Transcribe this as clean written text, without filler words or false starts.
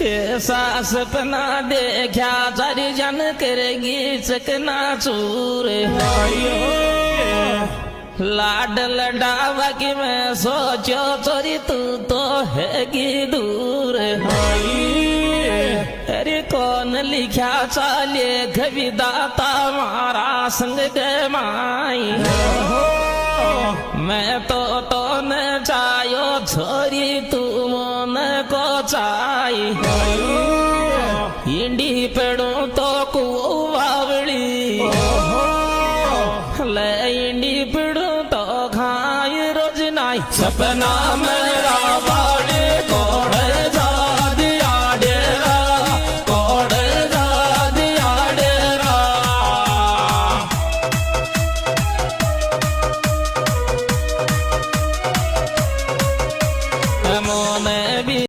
ऐसा सपना देखा सारी जन करेगी चकना चूर। लाड लडावा कि मैं सोचो चोरी तू तो हैगी दूर। अरे कौन लिखा चाले कविदाता मारा संग गमाई। मैं तो न चायो छोरी तू मन को चाई। इंडी पेड़ों तो